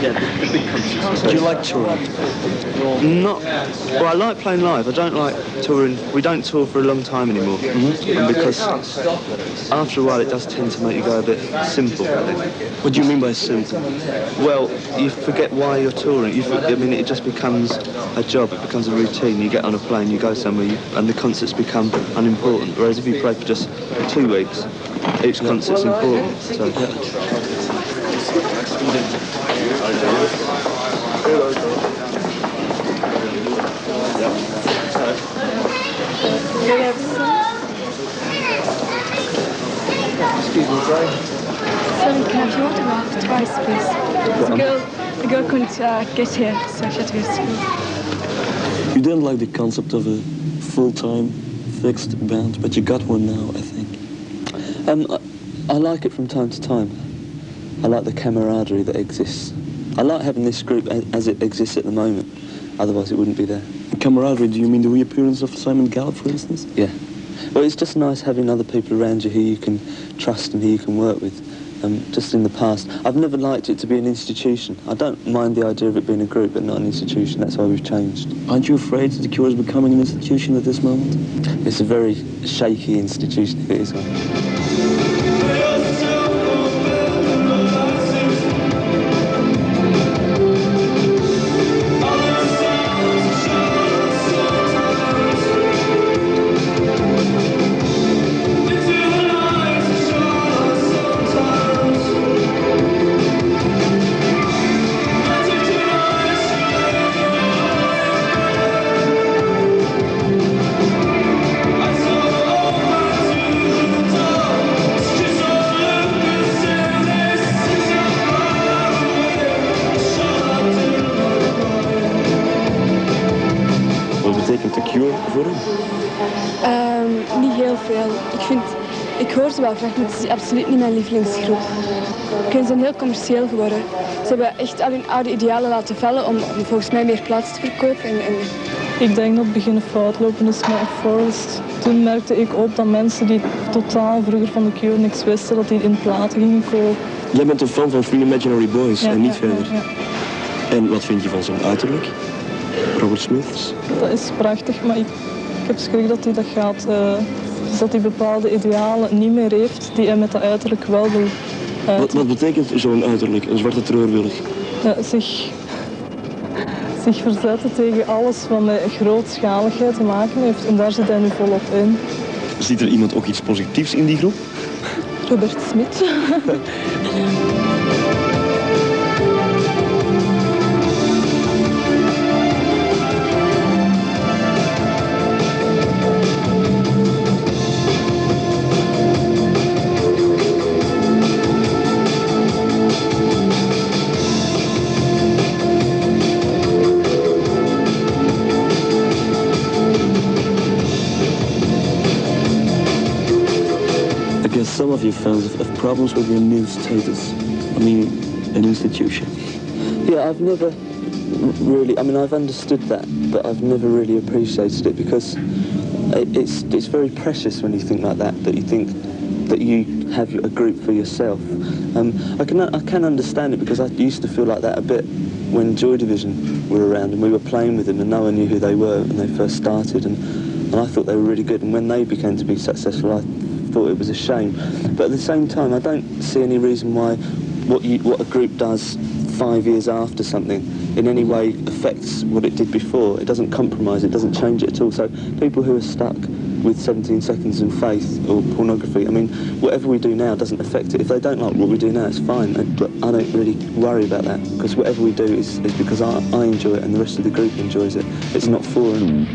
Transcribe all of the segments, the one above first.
Yeah, the big concerts. Do you like touring? Not. Well, I like playing live. I don't like touring. We don't tour for a long time anymore. And because after a while it does tend to make you go a bit simple, I think. What do you mean by simple? Well, you forget why you're touring. I mean, it just becomes a job. It becomes a routine. You get on a plane, you go somewhere, and the concerts become unimportant. Whereas if you play for just 2 weeks, each concert's important. So. Excuse me, sorry. Sorry, can I have your autograph twice, please? The girl couldn't get here, so she had to go to school. You didn't like the concept of a full-time, fixed band, but you got one now, I think. I like it from time to time. I like the camaraderie that exists. I like having this group as it exists at the moment. Otherwise, it wouldn't be there. Camaraderie, do you mean the reappearance of Simon Gallup, for instance? Yeah. Well, it's just nice having other people around you who you can trust and who you can work with. Just in the past, I've never liked it to be an institution. I don't mind the idea of it being a group, but not an institution. That's why we've changed. Aren't you afraid that the Cure is becoming an institution at this moment? It's a very shaky institution, if it is one. Betekent de Cure voor hem? Niet heel veel. Ik hoor ze wel graag, maar het is absoluut niet mijn lievelingsgroep. Ze zijn heel commercieel geworden. Ze hebben echt al hun oude idealen laten vallen om volgens mij meer plaats te verkopen. Ik denk dat het beginnen fout lopen is met Forest. Toen merkte ik op dat mensen die totaal vroeger van de Cure niks wisten, dat die in platen gingen kopen. Jij bent een fan van Free Imaginary Boys en niet verder. Ja. En wat vind je van zijn uiterlijk? Robert Smiths? Dat is prachtig, maar ik heb schrik dat hij dat gaat... Dus dat hij bepaalde idealen niet meer heeft die hij met dat uiterlijk wel wil uiten. Wat betekent zo'n uiterlijk, een zwarte treurwillig? Zich verzetten tegen alles wat met grootschaligheid te maken heeft. En daar zit hij nu volop in. Ziet er iemand ook iets positiefs in die groep? Robert Smith. Some of your fans have problems with your new status. I mean, an institution. Yeah, I've never really... I mean, I've understood that, but I've never really appreciated it because it's very precious when you think like that, that you think that you have a group for yourself. I can understand it because I used to feel like that a bit when Joy Division were around and we were playing with them and no one knew who they were when they first started, and I thought they were really good, and when they began to be successful I thought it was a shame. But at the same time I don't see any reason why what a group does 5 years after something in any way affects what it did before. It doesn't compromise, it doesn't change it at all. So people who are stuck with 17 Seconds and Faith or Pornography, I mean, whatever we do now doesn't affect it. If they don't like what we do now, it's fine, but I don't really worry about that, because whatever we do is because I enjoy it and the rest of the group enjoys it. It's not for them.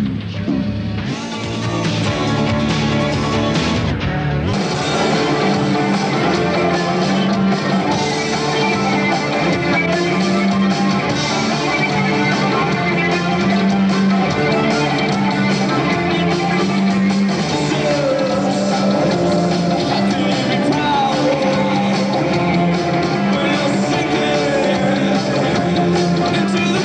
Into the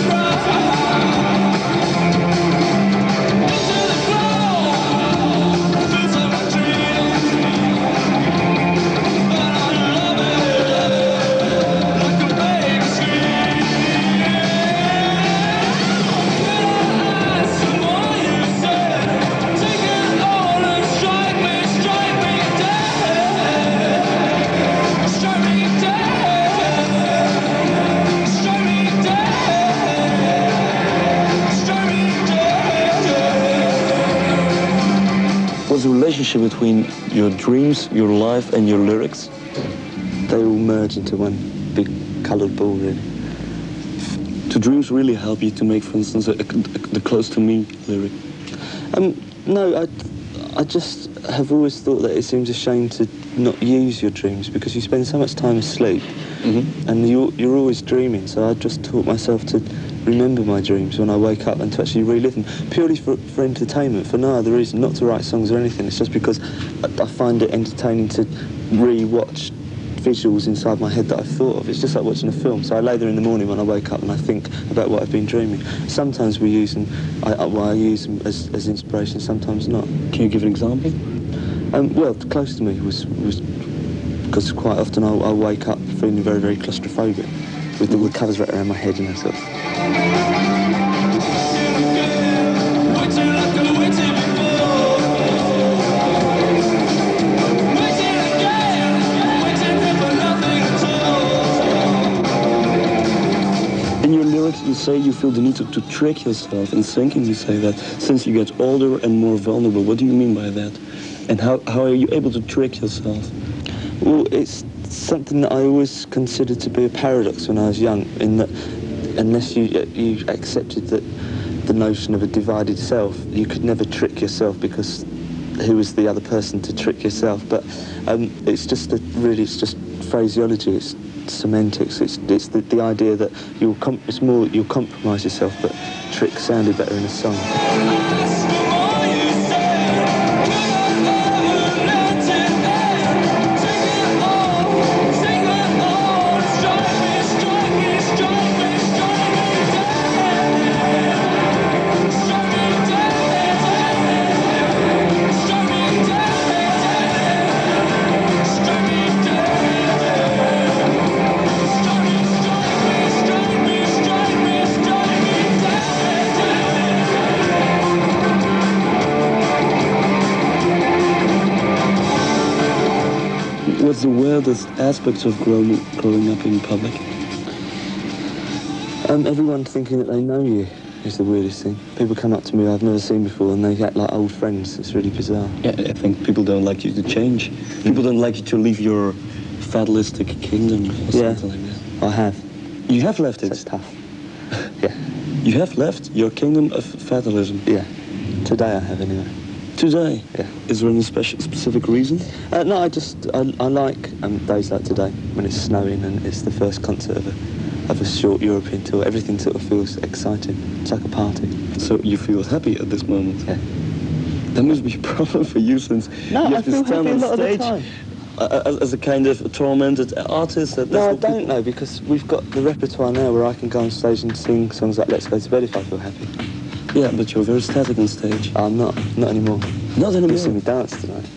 the relationship between your dreams, your life, and your lyrics? They all merge into one big coloured ball, really. Do dreams really help you to make, for instance, the Close to Me lyric? No, I just have always thought that it seems a shame to not use your dreams because you spend so much time asleep and you're always dreaming. So I just taught myself to remember my dreams when I wake up and to actually relive them, purely for entertainment, for no other reason, not to write songs or anything. It's just because I find it entertaining to re-watch visuals inside my head that I've thought of. It's just like watching a film. So I lay there in the morning when I wake up and I think about what I've been dreaming. Sometimes we use them, I use them as inspiration, sometimes not. Can you give an example? Well, Close to Me was because quite often I'll wake up feeling very, very claustrophobic with all the covers right around my head and that sort of. You say you feel the need to trick yourself. In singing, you say that since you get older and more vulnerable. What do you mean by that? And how are you able to trick yourself? Well, it's something that I always considered to be a paradox when I was young, in that unless you accepted that the notion of a divided self, you could never trick yourself because who was the other person to trick yourself? But it's just it's just phraseology. It's semantics. It's the idea that you'll compromise yourself, but trick sounded better in a song. What's the weirdest aspect of growing up in public? Everyone thinking that they know you is the weirdest thing. People come up to me I've never seen before and they act like old friends. It's really bizarre. Yeah, I think people don't like you to change. People don't like you to leave your fatalistic kingdom or something like that. I have. You have left it? It's tough. Yeah. You have left your kingdom of fatalism? Yeah. Today I have, anyway. Today? Yeah. Is there any specific reason? No, I like days like today, when it's snowing and it's the first concert of a short European tour. Everything sort of feels exciting. It's like a party. So you feel happy at this moment? Yeah. That must be a problem for you, since you have to stand on stage as a kind of tormented artist. No, I don't know, because we've got the repertoire now where I can go on stage and sing songs like Let's Go to Bed if I feel happy. Yeah, but you're very static on stage. I'm not anymore. Not anymore? You'll see me dance tonight.